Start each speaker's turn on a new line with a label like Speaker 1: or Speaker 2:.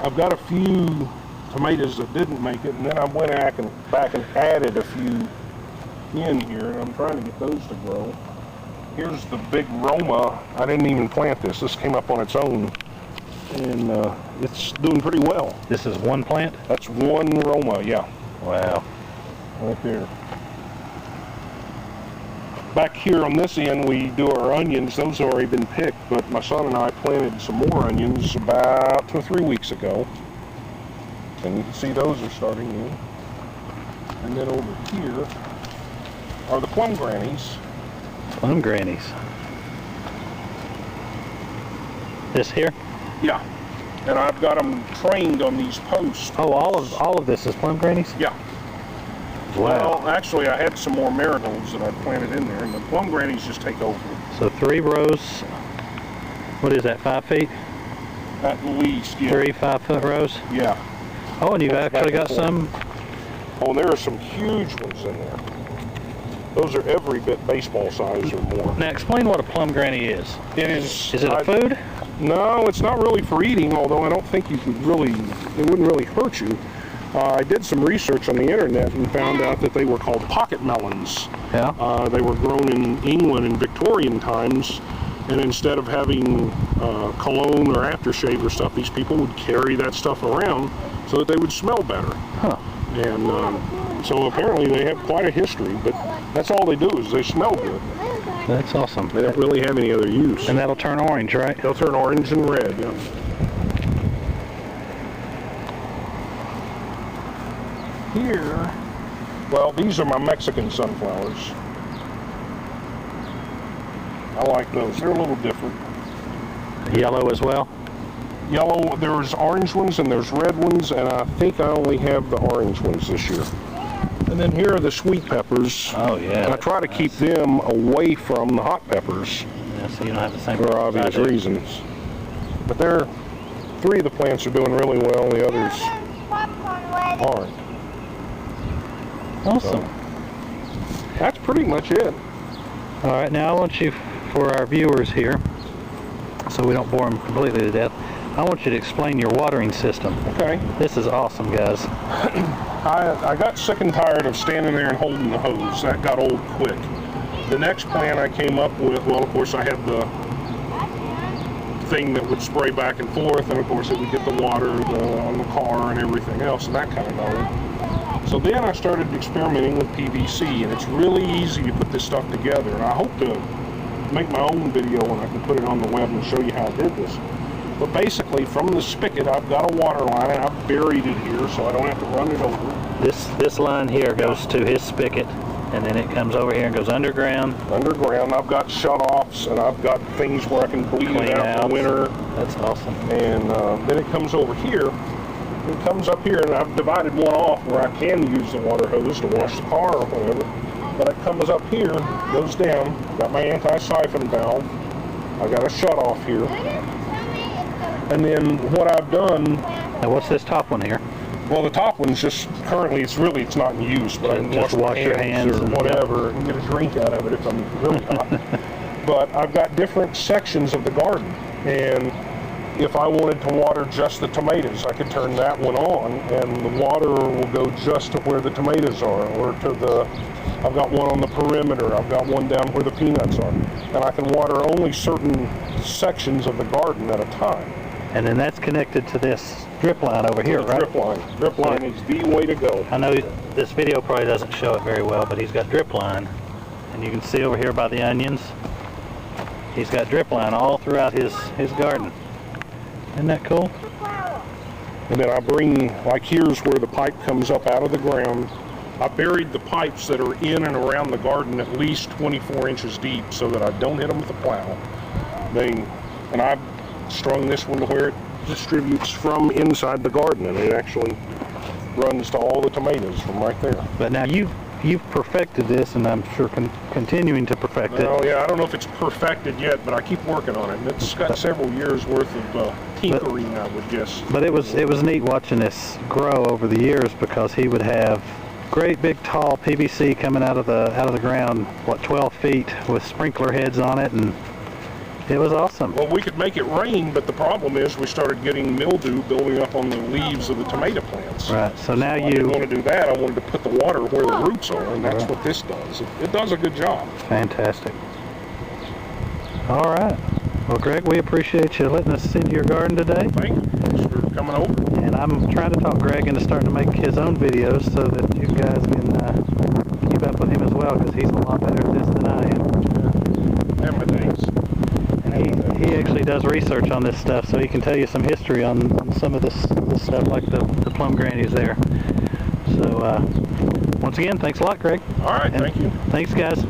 Speaker 1: I've got a few tomatoes that didn't make it, and then I went back and added a few in here, and I'm trying to get those to grow. Here's the big Roma. I didn't even plant this. This came up on its own, and it's doing pretty well.
Speaker 2: This is one plant?
Speaker 1: That's one Roma, yeah.
Speaker 2: Wow.
Speaker 1: Right there. Back here on this end, we do our onions. Those have already been picked, but my son and I planted some more onions about 2 or 3 weeks ago. And you can see those are starting in. And then over here are the plum grannies.
Speaker 2: Plum grannies. This here?
Speaker 1: Yeah. And I've got them trained on these posts.
Speaker 2: Oh, all of this is plum grannies?
Speaker 1: Yeah.
Speaker 2: Wow.
Speaker 1: Well, actually, I had some more marigolds that I planted in there, and the plum grannies just take over.
Speaker 2: So 3 rows. What is that, 5 feet?
Speaker 1: At least, yeah.
Speaker 2: 3 5-foot rows?
Speaker 1: Yeah.
Speaker 2: Oh, and you've actually got some.
Speaker 1: Oh, there are some huge ones in there. Those are every bit baseball size or more.
Speaker 2: Now explain what a plum granny is.
Speaker 1: It is.
Speaker 2: Is it a food?
Speaker 1: No, it's not really for eating, although I don't think you could really, it wouldn't really hurt you. I did some research on the internet and found out that they were called pocket melons.
Speaker 2: Yeah.
Speaker 1: They were grown in England in Victorian times, and instead of having cologne or aftershave or stuff, these people would carry that stuff around so that they would smell better.
Speaker 2: Huh.
Speaker 1: And so apparently they have quite a history, but that's all they do is they smell good.
Speaker 2: That's awesome.
Speaker 1: They don't really have any other use.
Speaker 2: And that'll turn orange, right?
Speaker 1: They'll turn orange and red, yeah. Here, well, these are my Mexican sunflowers. I like those. They're a little different.
Speaker 2: Yellow as well?
Speaker 1: Yellow, there's orange ones and there's red ones, and I think I only have the orange ones this year. And then here are the sweet peppers.
Speaker 2: Oh, yeah.
Speaker 1: And I try to keep them away from the hot peppers.
Speaker 2: Yeah, so you don't have the same
Speaker 1: for obvious reasons. But 3 of the plants are doing really well, the others aren't.
Speaker 2: Awesome.
Speaker 1: So, that's pretty much it.
Speaker 2: All right, now I want you, for our viewers here, so we don't bore them completely to death, I want you to explain your watering system.
Speaker 1: Okay.
Speaker 2: This is awesome, guys.
Speaker 1: I got sick and tired of standing there and holding the hose. That got old quick. The next plan I came up with, well, of course, I had the thing that would spray back and forth, and of course it would get the water on the car and everything else, and that kind of thing. So then I started experimenting with PVC, and it's really easy to put this stuff together. And I hope to make my own video and I can put it on the web and show you how I did this. But basically, from the spigot, I've got a water line, and I've buried it here so I don't have to run it over.
Speaker 2: This line here goes to his spigot, and then it comes over here and goes underground.
Speaker 1: Underground, I've got shut-offs, and I've got things where I can bleed it out in the winter.
Speaker 2: That's awesome.
Speaker 1: And then it comes over here. It comes up here, and I've divided one off where I can use the water hose to wash the car or whatever. But it comes up here, goes down, got my anti-siphon valve, I got a shut-off here. And then what I've done...
Speaker 2: Now what's this top one here?
Speaker 1: Well, the top one's just, currently, it's not in use, but I can
Speaker 2: just wash your hands
Speaker 1: or whatever and get a drink out of it if I'm really hot. But I've got different sections of the garden, and if I wanted to water just the tomatoes, I could turn that one on, and the water will go just to where the tomatoes are, or to the, I've got one on the perimeter, I've got one down where the peanuts are, and I can water only certain sections of the garden at a time.
Speaker 2: And then that's connected to this drip line over here, right?
Speaker 1: Drip line. Drip line is the way to go.
Speaker 2: I know this video probably doesn't show it very well, but he's got drip line, and you can see over here by the onions, he's got drip line all throughout his garden. Isn't that cool?
Speaker 1: And then I bring, like here's where the pipe comes up out of the ground. I buried the pipes that are in and around the garden at least 24 inches deep so that I don't hit them with a plow. And I've strung this one to where it distributes from inside the garden, and it actually runs to all the tomatoes from right there.
Speaker 2: But now you've perfected this, and I'm sure continuing to perfect it.
Speaker 1: Oh yeah, I don't know if it's perfected yet, but I keep working on it. And it's got several years worth of tinkering, I would guess.
Speaker 2: But it was neat watching this grow over the years, because he would have great big tall PVC coming out of the ground, what, 12 feet with sprinkler heads on it, and It was awesome.
Speaker 1: Well, we could make it rain, but the problem is we started getting mildew building up on the leaves of the tomato plants.
Speaker 2: Right, so now
Speaker 1: I didn't
Speaker 2: you...
Speaker 1: want to do that. I wanted to put the water where the roots are, and that's what this does. It does a good job.
Speaker 2: Fantastic. All right. Well, Greg, we appreciate you letting us into your garden today.
Speaker 1: Thank you. Thanks for coming over.
Speaker 2: And I'm trying to talk Greg into starting to make his own videos so that you guys can keep up with him as well, because he's a lot better at this than I am.
Speaker 1: Have my thanks.
Speaker 2: And he actually does research on this stuff, so he can tell you some history on some of this stuff, like the plum grannies there. So once again, thanks a lot, Greg.
Speaker 1: All right, thank you.
Speaker 2: Thanks, guys.